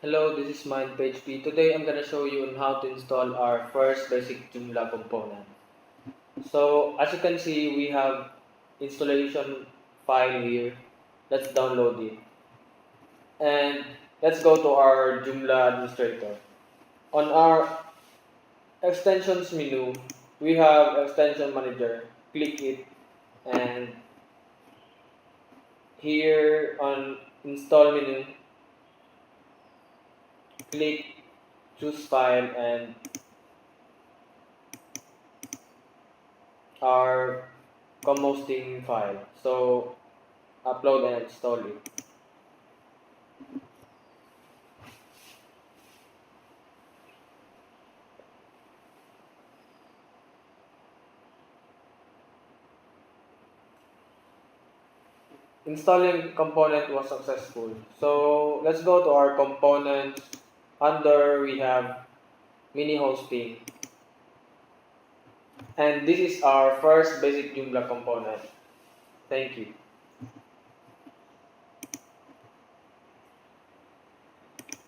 Hello, this is MindPHP. Today I'm gonna show you on how to install our first basic Joomla component. So as you can see, we have installation file here. Let's download it. And let's go to our Joomla administrator. On our extensions menu, we have extension manager. Click it, and here on install menu, click choose file and our composting file. So upload and install it. Installing component was successful. So let's go to our components. Under we have mini hosting, and this is our first basic Joomla component. Thank you.